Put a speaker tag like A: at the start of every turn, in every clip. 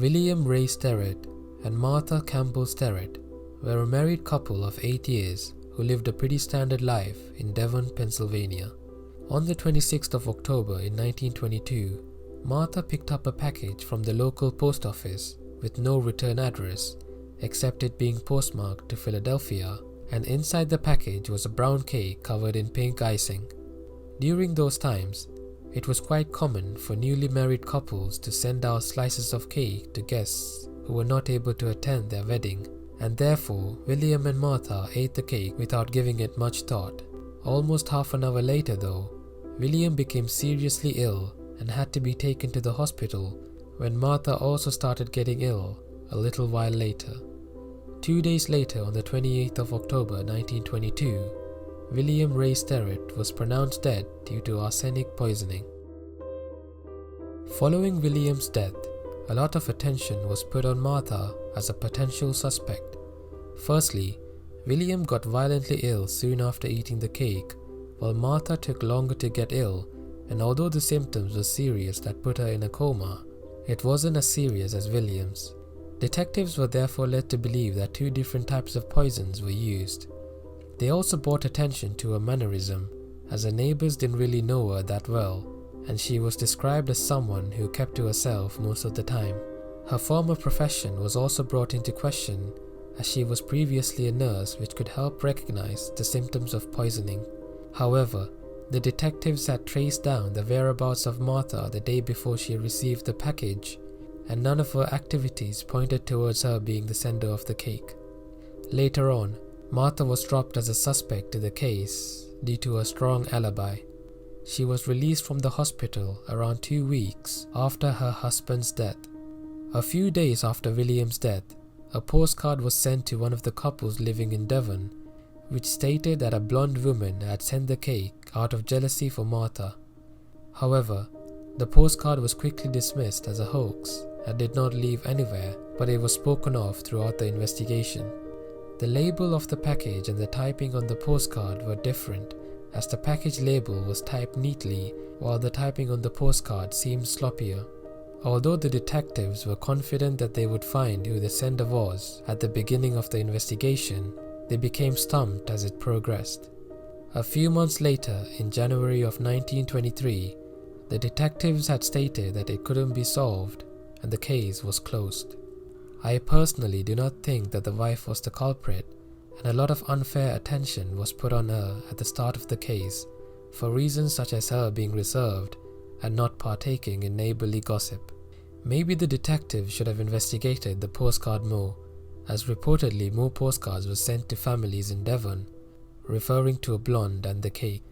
A: William Wrey Sterrett and Martha Campbell Sterrett were a married couple of 8 years who lived a pretty standard life in Devon, Pennsylvania. On the 26th of October in 1922, Martha picked up a package from the local post office with no return address except it being postmarked to Philadelphia, and inside the package was a brown cake covered in pink icing. During those times, it was quite common for newly married couples to send out slices of cake to guests who were not able to attend their wedding, and therefore William and Martha ate the cake without giving it much thought. Almost half an hour later though, William became seriously ill and had to be taken to the hospital when Martha also started getting ill a little while later. 2 days later, on the 28th of October 1922, William Wrey Sterrett was pronounced dead due to arsenic poisoning. Following William's death, a lot of attention was put on Martha as a potential suspect. Firstly, William got violently ill soon after eating the cake, while Martha took longer to get ill, and although the symptoms were serious that put her in a coma, it wasn't as serious as William's. Detectives were therefore led to believe that 2 different types of poisons were used. They also brought attention to her mannerism, as her neighbors didn't really know her that well, and she was described as someone who kept to herself most of the time. Her former profession was also brought into question, as she was previously a nurse, which could help recognize the symptoms of poisoning. However, the detectives had traced down the whereabouts of Martha the day before she received the package, and none of her activities pointed towards her being the sender of the cake. Later on, Martha was dropped as a suspect in the case due to a strong alibi. She was released from the hospital around 2 weeks after her husband's death. A few days after William's death, a postcard was sent to one of the couples living in Devon, which stated that a blonde woman had sent the cake out of jealousy for Martha. However, the postcard was quickly dismissed as a hoax and did not leave anywhere, but it was spoken of throughout the investigation. The label of the package and the typing on the postcard were different, as the package label was typed neatly while the typing on the postcard seemed sloppier. Although the detectives were confident that they would find who the sender was at the beginning of the investigation, they became stumped as it progressed. A few months later, in January of 1923, the detectives had stated that it couldn't be solved and the case was closed. I personally do not think that the wife was the culprit, and a lot of unfair attention was put on her at the start of the case for reasons such as her being reserved and not partaking in neighborly gossip. Maybe the detectives should have investigated the postcard more, as reportedly more postcards were sent to families in Devon referring to a blonde and the cake.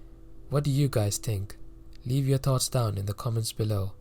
A: What do you guys think? Leave your thoughts down in the comments below.